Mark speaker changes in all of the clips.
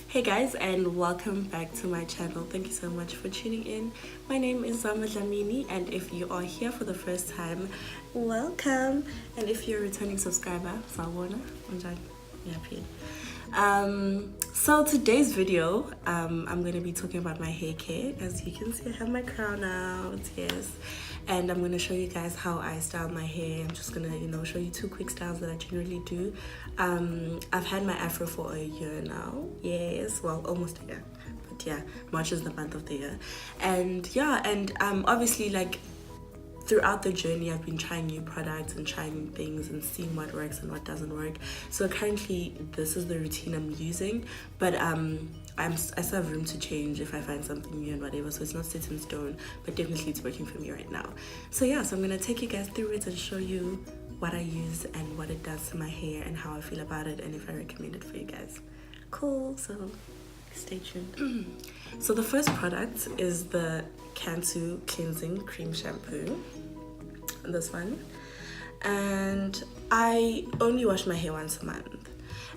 Speaker 1: Hey guys, and welcome back to my channel. Thank you so much for tuning in. My name is Zama Dlamini, and if you are here for the first time, welcome. And if you're a returning subscriber, Sawona, so today's video, I'm going to be talking about my hair care. As you can see, I have my crown out, yes. And I'm going to show you guys how I style my hair. I'm just going to, show you two quick styles that I generally do. I've had my afro for a year now. Yes, well, almost a year. But yeah, March is the month of the year. And yeah, and obviously, like, throughout the journey, I've been trying new products and trying things and seeing what works and what doesn't work. So currently, this is the routine I'm using, but I still have room to change if I find something new and whatever. So it's not set in stone, but definitely it's working for me right now. So yeah, so I'm gonna take you guys through it and show you what I use and what it does to my hair and how I feel about it and if I recommend it for you guys. Cool. So stay tuned. So the first product is the Cantu Cleansing Cream Shampoo. This one. And I only wash my hair once a month.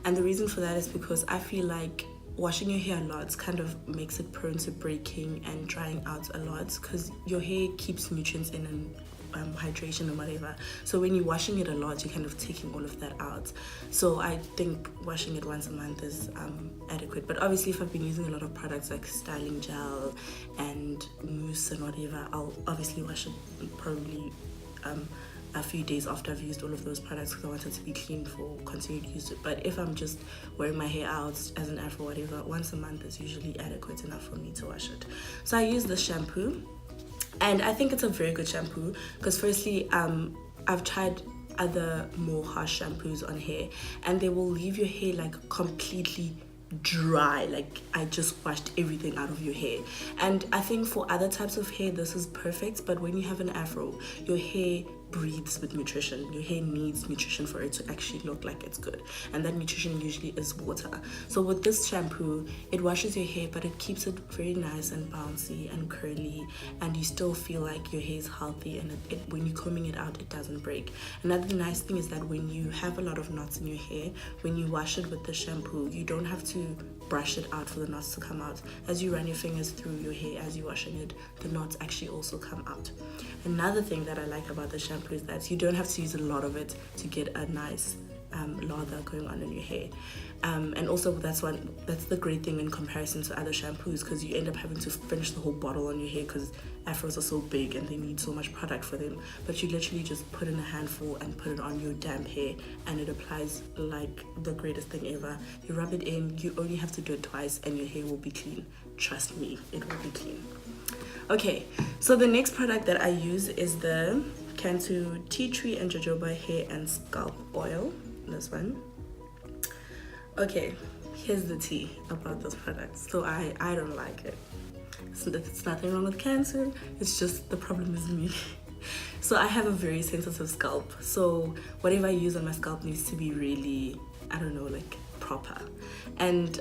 Speaker 1: And the reason for that is because I feel like washing your hair a lot kind of makes it prone to breaking and drying out a lot because your hair keeps nutrients in and hydration and whatever. So when you're washing it a lot, you're kind of taking all of that out. So I think washing it once a month is adequate. But obviously, if I've been using a lot of products like styling gel and mousse and whatever, I'll obviously wash it probably a few days after I've used all of those products because I want it to be clean for continued use. But if I'm just wearing my hair out as an afro or whatever, once a month is usually adequate enough for me to wash it. So I use this shampoo. And I think it's a very good shampoo because firstly, I've tried other more harsh shampoos on hair and they will leave your hair like completely dry, like I just washed everything out of your hair. And I think for other types of hair this is perfect, but when you have an afro, your hair breathes with nutrition. Your hair needs nutrition for it to actually look like it's good, and that nutrition usually is water. So with this shampoo, it washes your hair but it keeps it very nice and bouncy and curly, and you still feel like your hair is healthy, and when you're combing it out, it doesn't break. Another nice thing is that when you have a lot of knots in your hair, when you wash it with the shampoo, you don't have to brush it out for the knots to come out. As you run your fingers through your hair as you're washing it, the knots actually also come out. Another thing that I like about the shampoo is that you don't have to use a lot of it to get a nice lather going on in your hair. And also that's the great thing in comparison to other shampoos, because you end up having to finish the whole bottle on your hair because afros are so big and they need so much product for them. But you literally just put in a handful and put it on your damp hair and it applies like the greatest thing ever. You rub it in, you only have to do it twice and your hair will be clean. Trust me, it will be clean. Okay, so the next product that I use is the Cantu Tea Tree and Jojoba Hair and Scalp Oil. This one. Okay, here's the tea about this product. So I don't like it. So it's nothing wrong with Cantu, it's just the problem is me. So I have a very sensitive scalp. So whatever I use on my scalp needs to be really, I don't know, like proper. And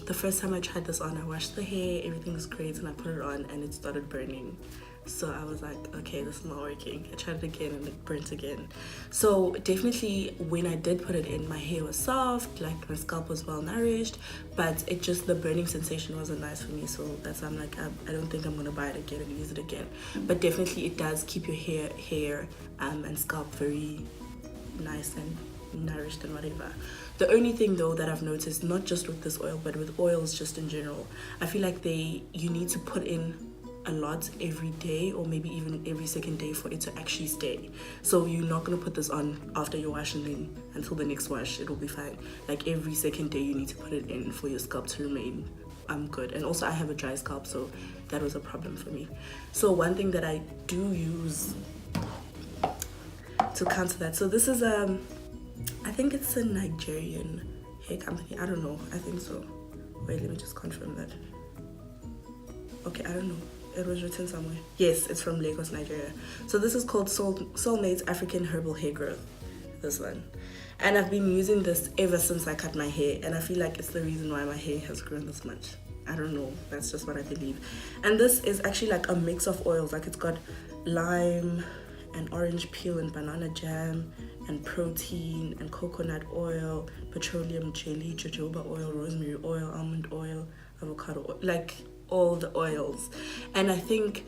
Speaker 1: the first time I tried this on, I washed the hair, everything was great, and I put it on and it started burning. So I was like, okay, this is not working. I tried it again and it burnt again. So definitely when I did put it in, my hair was soft, like my scalp was well nourished, but it just, the burning sensation wasn't nice for me. So that's why I'm like, I don't think I'm gonna buy it again and use it again. But definitely it does keep your hair and scalp very nice and nourished and whatever. The only thing though that I've noticed, not just with this oil, but with oils just in general, I feel like you need to put in a lot every day or maybe even every second day for it to actually stay. So you're not going to put this on after your wash and then until the next wash it will be fine. Like every second day you need to put it in for your scalp to remain good. And also I have a dry scalp, so that was a problem for me. So one thing that I do use to counter that, so this is I think it's a Nigerian hair company, I don't know, I think so. Wait, let me just confirm that. Okay, I don't know. It was written somewhere. Yes, it's from Lagos, Nigeria. So this is called Soulmate's African Herbal Hair Growth, this one. And I've been using this ever since I cut my hair, and I feel like it's the reason why my hair has grown this much. I don't know, that's just what I believe. And this is actually like a mix of oils, like it's got lime and orange peel and banana jam and protein and coconut oil, petroleum jelly, jojoba oil, rosemary oil, almond avocado, like all the oils. And I think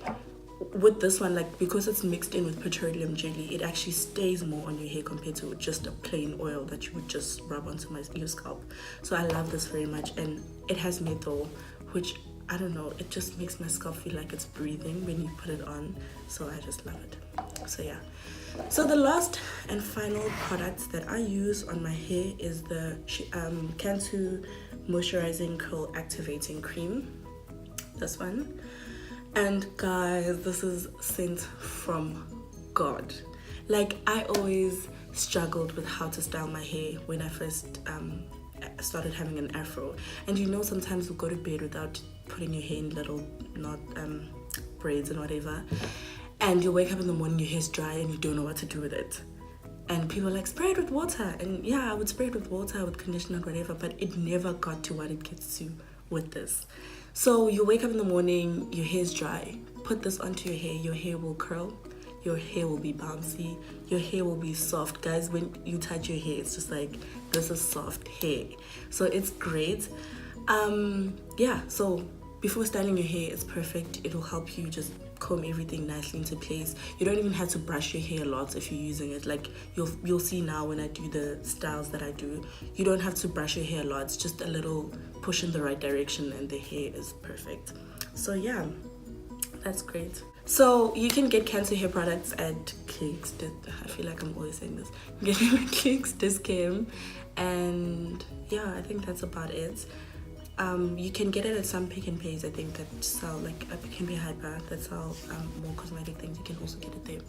Speaker 1: with this one, like, because it's mixed in with petroleum jelly, it actually stays more on your hair compared to just a plain oil that you would just rub onto your scalp. So I love this very much. And it has menthol, which, I don't know, it just makes my scalp feel like it's breathing when you put it on. So I just love it. So yeah, so the last and final product that I use on my hair is the Cantu Moisturizing Curl Activating Cream, this one. And guys, this is sent from God. Like, I always struggled with how to style my hair when I first started having an afro. And you know, sometimes you go to bed without putting your hair in little knot braids and whatever, and you wake up in the morning, your hair's dry and you don't know what to do with it. And people are like, spray it with water. And yeah, I would spray it with water, with conditioner, whatever, but it never got to what it gets to with this. So you wake up in the morning, your hair's dry, put this onto your hair will curl, your hair will be bouncy, your hair will be soft. Guys, when you touch your hair, it's just like, this is soft hair. So it's great. Yeah, so before styling your hair, it's perfect. It will help you just comb everything nicely into place. You don't even have to brush your hair a lot if you're using it. Like, you'll see now when I do the styles that I do, you don't have to brush your hair a lot. It's just a little push in the right direction and the hair is perfect. So yeah, that's great. So you can get Cantu hair products at Clicks. I feel like I'm always saying this. You can get them at Clicks, Discam, and yeah, I think that's about it. You can get it at some Pick and Pays, I think, that sell, like a Pick and Pay Hyper, that sell more cosmetic things. You can also get it there.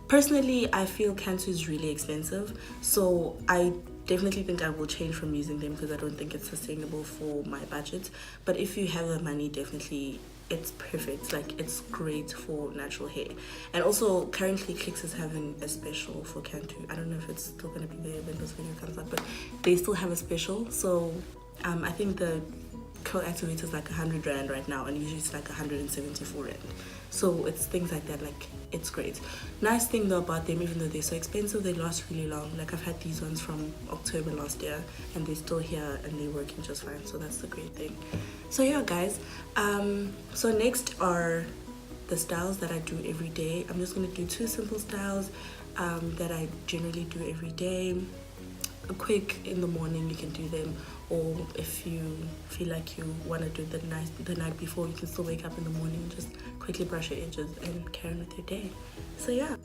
Speaker 1: Personally, I feel Cantu is really expensive, so I definitely think I will change from using them because I don't think it's sustainable for my budget. But if you have the money, definitely it's perfect. Like, it's great for natural hair. And also, currently Clicks is having a special for Cantu. I don't know if it's still going to be there when this video comes up, but they still have a special. So I think the curl activator is like 100 rand right now, and usually it's like 174 rand. So it's things like that. Like, it's great. Nice thing though about them, even though they're so expensive, they last really long. Like, I've had these ones from October last year and they're still here and they're working just fine. So that's the great thing. So yeah, guys, so next are the styles that I do every day. I'm just going to do 2 simple styles that I generally do every day. A quick in the morning, you can do them, or if you feel like you want to do the night before, you can still wake up in the morning and just quickly brush your edges and carry on with your day. So yeah,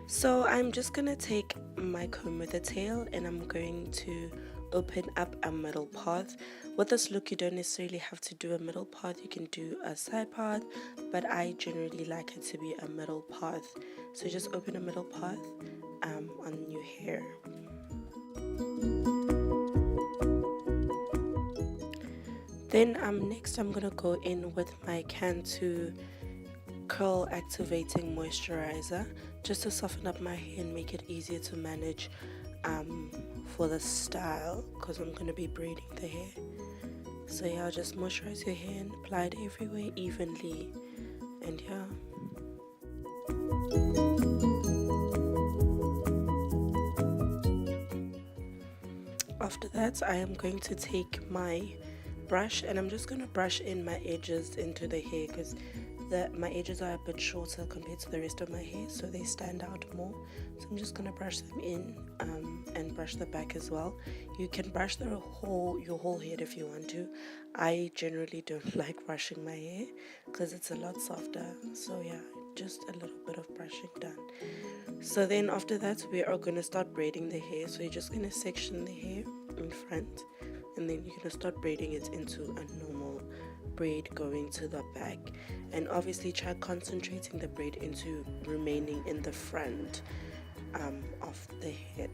Speaker 1: so I'm just gonna take my comb with a tail and I'm going to open up a middle path. With this look, you don't necessarily have to do a middle path, you can do a side path, but I generally like it to be a middle path. So just open a middle path on your hair. Then next I'm gonna go in with my Cantu Curl Activating Moisturizer, just to soften up my hair and make it easier to manage for the style, because I'm gonna be braiding the hair. So yeah, I'll just moisturize your hair and apply it everywhere evenly, and yeah. After that, I am going to take my brush and I'm just going to brush in my edges into the hair, because my edges are a bit shorter compared to the rest of my hair, so they stand out more. So I'm just going to brush them in and brush the back as well. You can brush your whole head if you want to. I generally don't like brushing my hair because it's a lot softer. So yeah, just a little bit of brushing done. So then after that, we are going to start braiding the hair. So you're just going to section the hair in front, and then you're going to start braiding it into a normal braid going to the back. And obviously try concentrating the braid into remaining in the front of the head.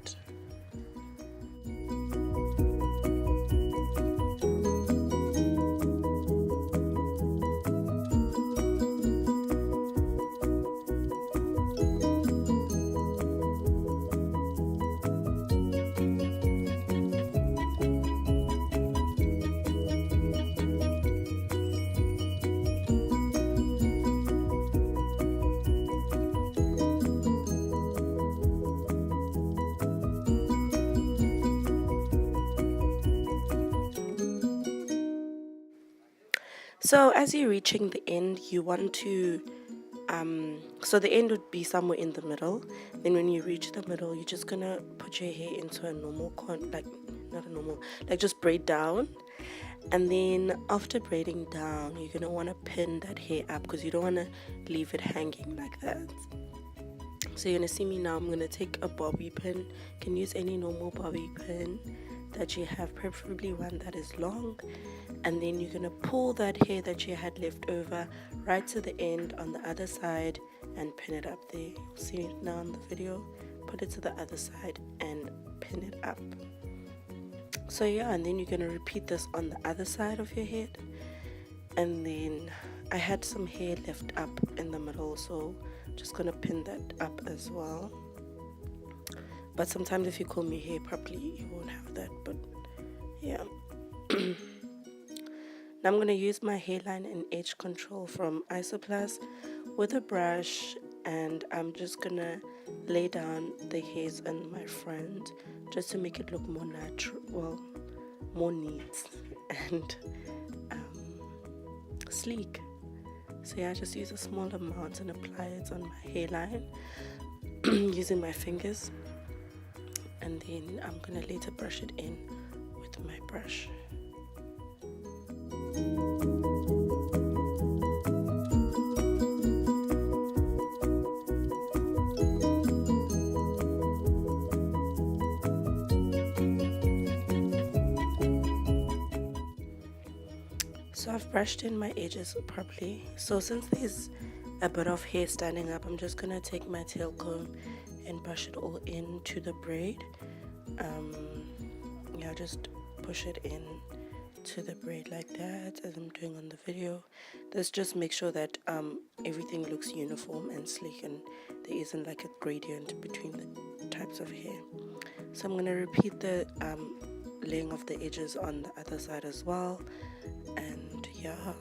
Speaker 1: So as you're reaching the end, you want to so the end would be somewhere in the middle. Then when you reach the middle, you're just gonna put your hair into a normal like not a normal, like just braid down. And then after braiding down, you're gonna want to pin that hair up because you don't want to leave it hanging like that. So you're gonna see me now. I'm gonna take a bobby pin. You can use any normal bobby pin that you have, preferably one that is long. And then you're gonna pull that hair that you had left over right to the end on the other side and pin it up there. You'll see it now in the video. Put it to the other side and pin it up. So yeah, and then you're gonna repeat this on the other side of your head. And then I had some hair left up in the middle, so I'm just gonna pin that up as well. But sometimes if you comb your hair properly, you won't have that, but yeah. Now I'm going to use my hairline and edge control from Isoplus with a brush, and I'm just going to lay down the hairs in my front just to make it look more natural, well, more neat and sleek. So yeah, I just use a small amount and apply it on my hairline using my fingers, and then I'm going to later brush it in with my brush. So I've brushed in my edges properly. So since there's a bit of hair standing up, I'm just gonna take my tail comb and brush it all into the braid. Yeah, just push it in to the braid like that, as I'm doing on the video. This just makes sure that everything looks uniform and sleek, and there isn't like a gradient between the types of hair. So I'm gonna repeat the laying of the edges on the other side as well, and yeah.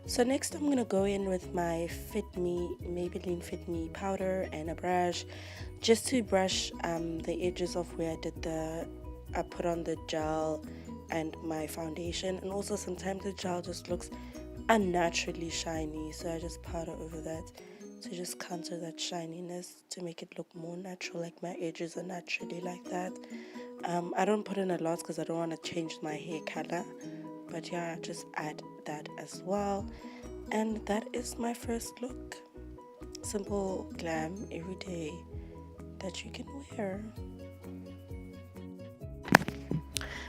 Speaker 1: So next I'm going to go in with my Maybelline Fit Me powder and a brush, just to brush the edges of where I put on the gel and my foundation. And also sometimes the gel just looks unnaturally shiny, so I just powder over that to just counter that shininess, to make it look more natural, like my edges are naturally like that. I don't put in a lot because I don't want to change my hair color, but yeah, just add that as well. And that is my first look. Simple, glam, everyday that you can wear.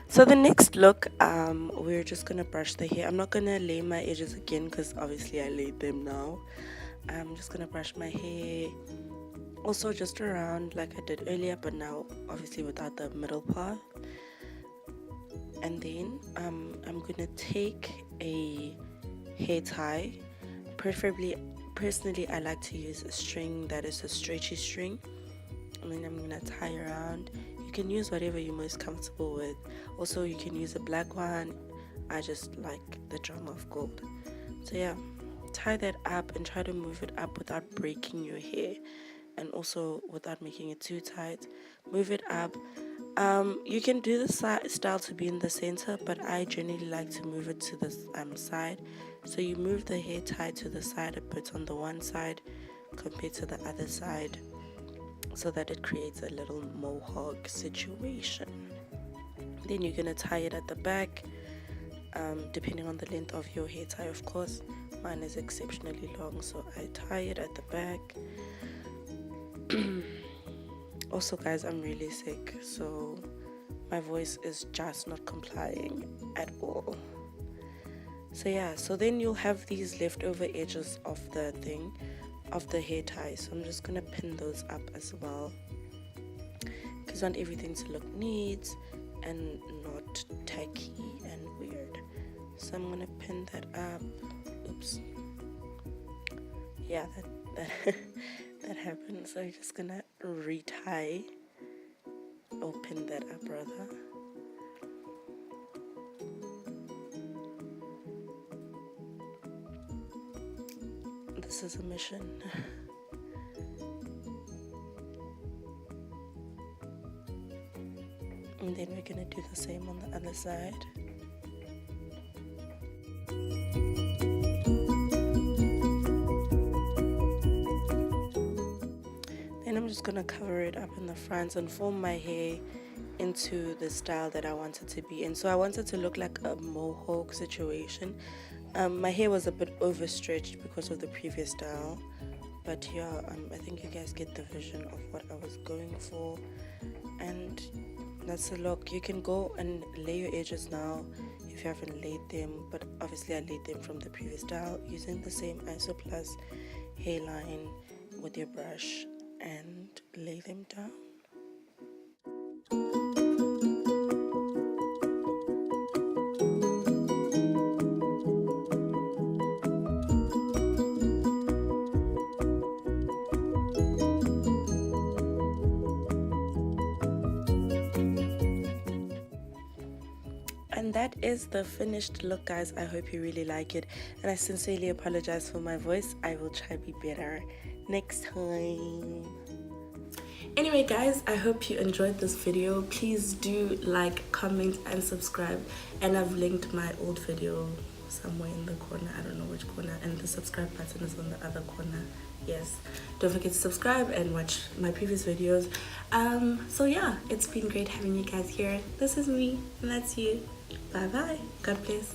Speaker 1: So the next look, we're just gonna brush the hair. I'm not gonna lay my edges again because obviously I laid them now. I'm just gonna brush my hair also just around like I did earlier, but now obviously without the middle part. And then I'm gonna take a hair tie. Personally, I like to use a string that is a stretchy string, and then I'm gonna tie around. You can use whatever you're most comfortable with. Also, you can use a black one. I just like the drama of gold. So yeah, tie that up and try to move it up without breaking your hair, and also without making it too tight. Move it up. You can do the style to be in the center, but I generally like to move it to the side. So you move the hair tie to the side a bit on the one side compared to the other side, so that it creates a little mohawk situation. Then you're gonna tie it at the back, depending on the length of your hair tie, of course. Mine is exceptionally long, so I tie it at the back. Also guys, I'm really sick, so my voice is just not complying at all. So yeah, so then you'll have these leftover edges of the hair tie. So I'm just gonna pin those up as well, because I want everything to look neat and not tacky and weird. So I'm gonna pin that up. Oops. Yeah, that that happen. So you're just gonna retie, open that up rather. This is a mission. And then we're gonna do the same on the other side. Then I'm just gonna cover it up in the front and form my hair into the style that I want it to be in. So I want it to look like a mohawk situation. My hair was a bit overstretched because of the previous style, but yeah, I think you guys get the vision of what I was going for. And that's the look. You can go and lay your edges now if you haven't laid them, but obviously I laid them from the previous style using the same Isoplus hairline with your brush and lay them down. And that is the finished look, guys. I hope you really like it, and I sincerely apologize for my voice. I will try to be better next time. Anyway guys, I hope you enjoyed this video. Please do like, comment and subscribe, and I've linked my old video somewhere in the corner. I don't know which corner, and the subscribe button is on the other corner. Yes, don't forget to subscribe and watch my previous videos. So yeah, it's been great having you guys here. This is me and that's you. Bye bye. God bless.